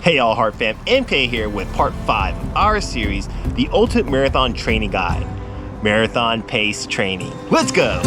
Hey all Heart fam, MK here with part 5 of our series, The Ultimate Marathon Training Guide, Marathon Pace Training. Let's go!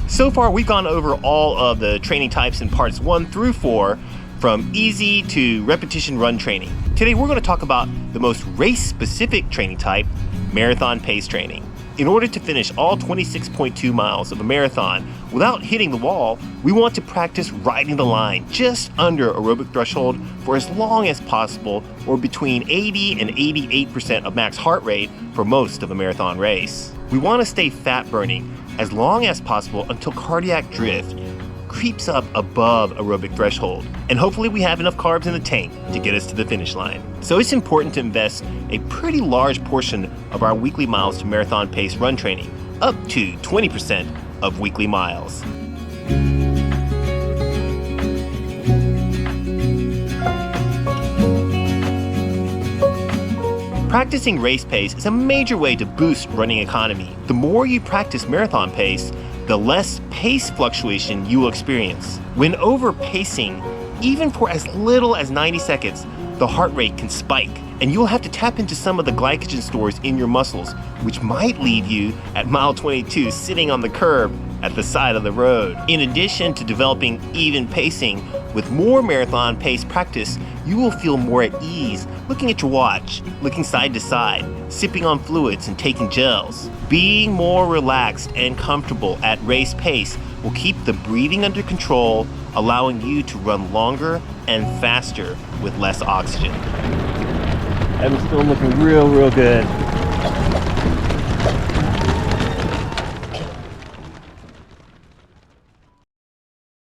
So far, we've gone over all of the training types in parts 1 through 4, from easy to repetition run training. Today, we're going to talk about the most race-specific training type, marathon pace training. In order to finish all 26.2 miles of a marathon without hitting the wall, we want to practice riding the line just under aerobic threshold for as long as possible, or between 80 and 88% of max heart rate for most of a marathon race. We want to stay fat burning as long as possible until cardiac drift creeps up above aerobic threshold. And hopefully we have enough carbs in the tank to get us to the finish line. So it's important to invest a pretty large portion of our weekly miles to marathon pace run training, up to 20% of weekly miles. Practicing race pace is a major way to boost running economy. The more you practice marathon pace, the less pace fluctuation you will experience. When over-pacing, even for as little as 90 seconds, the heart rate can spike, and you'll have to tap into some of the glycogen stores in your muscles, which might leave you at mile 22 sitting on the curb at the side of the road. In addition to developing even pacing, with more marathon pace practice, you will feel more at ease looking at your watch, looking side to side, sipping on fluids and taking gels. Being more relaxed and comfortable at race pace will keep the breathing under control, allowing you to run longer and faster with less oxygen. Evan's still looking real good.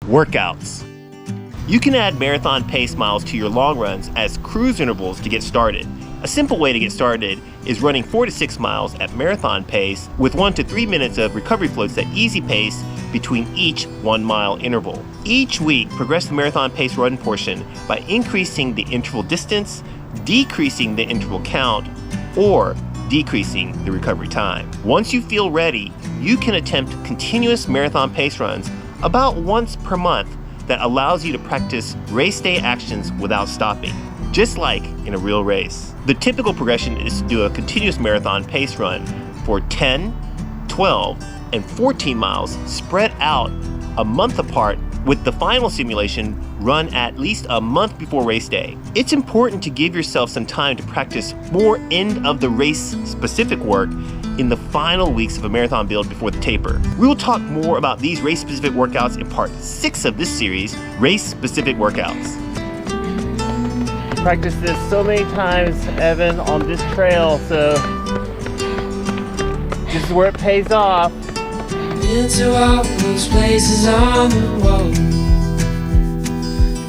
Workouts. You can add marathon pace miles to your long runs as cruise intervals to get started. A simple way to get started is running 4 to 6 miles at marathon pace with 1 to 3 minutes of recovery floats at easy pace between each 1 mile interval. Each week, progress the marathon pace run portion by increasing the interval distance, decreasing the interval count, or decreasing the recovery time. Once you feel ready, you can attempt continuous marathon pace runs about once per month that allows you to practice race day actions without stopping, just like in a real race. The typical progression is to do a continuous marathon pace run for 10, 12, and 14 miles spread out a month apart, with the final simulation run at least a month before race day. It's important to give yourself some time to practice more end of the race specific work in the final weeks of a marathon build before the taper. We will talk more about these race specific workouts in part 6 of this series, Race Specific Workouts. Practiced this so many times, Evan, on this trail, so this is where it pays off. Into all those places on the wall,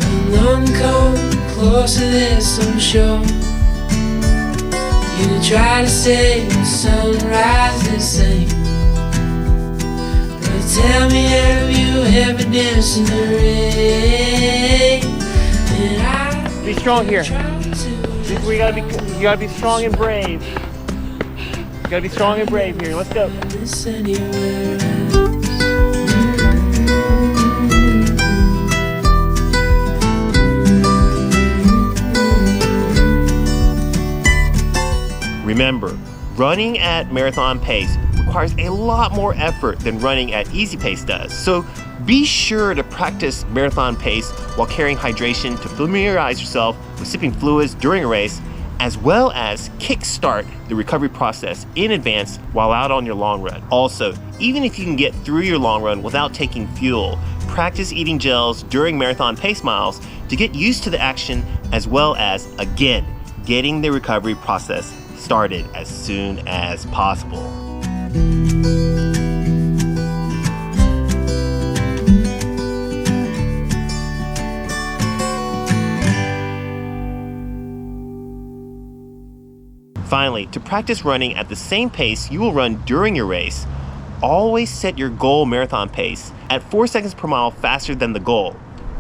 and none come close to this, I'm sure. You try to say the sunrise the same, but tell me, have you ever danced in the rain? And I be strong here. You gotta be strong and brave. You gotta be strong and brave here. Let's go. Remember, running at marathon pace requires a lot more effort than running at easy pace does. So be sure to practice marathon pace while carrying hydration to familiarize yourself with sipping fluids during a race, as well as kickstart the recovery process in advance while out on your long run. Also, even if you can get through your long run without taking fuel, practice eating gels during marathon pace miles to get used to the action, as well as, again, getting the recovery process started as soon as possible. Finally, to practice running at the same pace you will run during your race, always set your goal marathon pace at 4 seconds per mile faster than the goal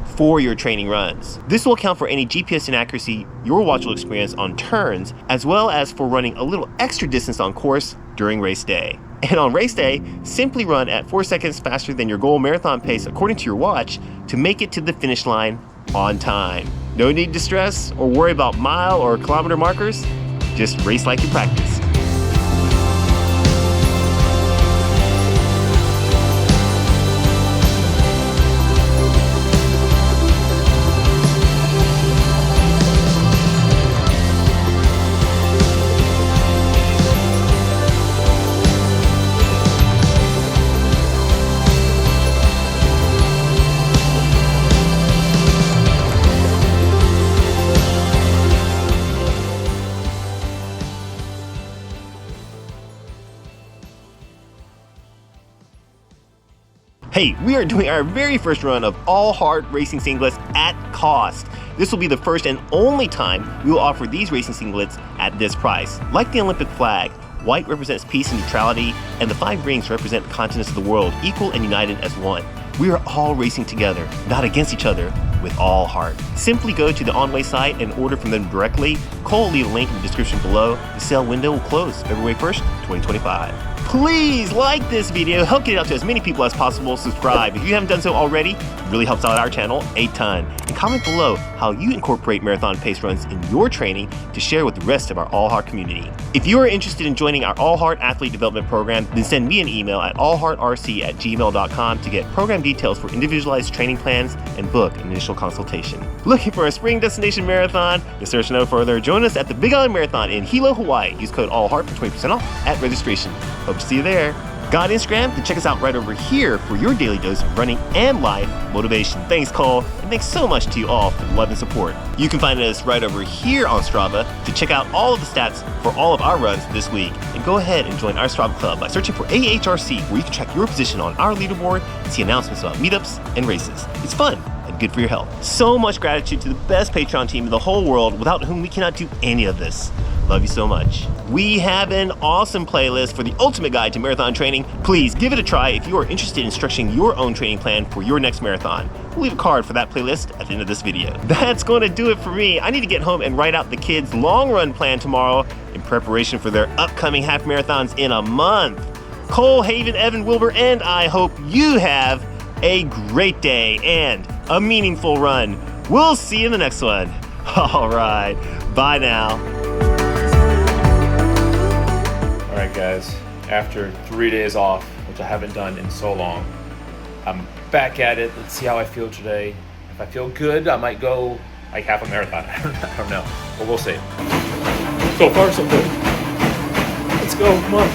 for your training runs. This will account for any GPS inaccuracy your watch will experience on turns, as well as for running a little extra distance on course during race day. And on race day, simply run at 4 seconds faster than your goal marathon pace according to your watch to make it to the finish line on time. No need to stress or worry about mile or kilometer markers. Just race like you practice. Hey, we are doing our very first run of AHRC racing singlets at cost. This will be the first and only time we will offer these racing singlets at this price. Like the Olympic flag, white represents peace and neutrality, and the 5 rings represent the continents of the world, equal and united as one. We are all racing together, not against each other, with all heart. Simply go to the On-Way site and order from them directly. Cole will leave a link in the description below. The sale window will close February 1st, 2025. Please like this video, help get it out to as many people as possible. Subscribe if you haven't done so already. It really helps out our channel a ton. And comment below how you incorporate marathon pace runs in your training to share with the rest of our AHRC community. If you are interested in joining our AHRC Athlete Development Program, then send me an email at ahrrc@gmail.com to get program details for individualized training plans and book an initial consultation. Looking for a spring destination marathon? Then search no further. Join us at the Big Island Marathon in Hilo, Hawaii. Use code AHRC for 20% off at registration. Hope to see you there. Got Instagram? Then check us out right over here for your daily dose of running and life motivation. Thanks, Cole, and thanks so much to you all for the love and support. You can find us right over here on Strava to check out all of the stats for all of our runs this week. And go ahead and join our Strava club by searching for AHRC, where you can track your position on our leaderboard and see announcements about meetups and races. It's fun and good for your health. So much gratitude to the best Patreon team in the whole world, without whom we cannot do any of this. Love you so much. We have an awesome playlist for the ultimate guide to marathon training. Please give it a try if you are interested in structuring your own training plan for your next marathon. We'll leave a card for that playlist at the end of this video. That's going to do it for me. I need to get home and write out the kids' long run plan tomorrow in preparation for their upcoming half marathons in a month. Cole, Haven, Evan, Wilbur, and I hope you have a great day and a meaningful run. We'll see you in the next one. All right, bye now. Alright guys, after 3 days off, which I haven't done in so long, I'm back at it. Let's see how I feel today. If I feel good, I might go like half a marathon. I don't know, but we'll see. So far so good. Let's go, come on.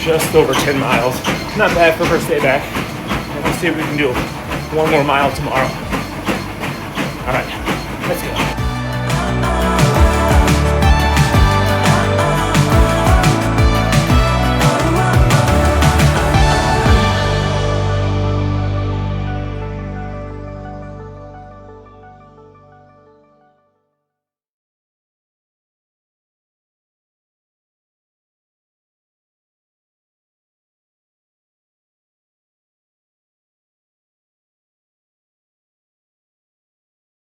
Just over 10 miles. Not bad for first day back. And we'll see if we can do 1 more mile tomorrow. Alright.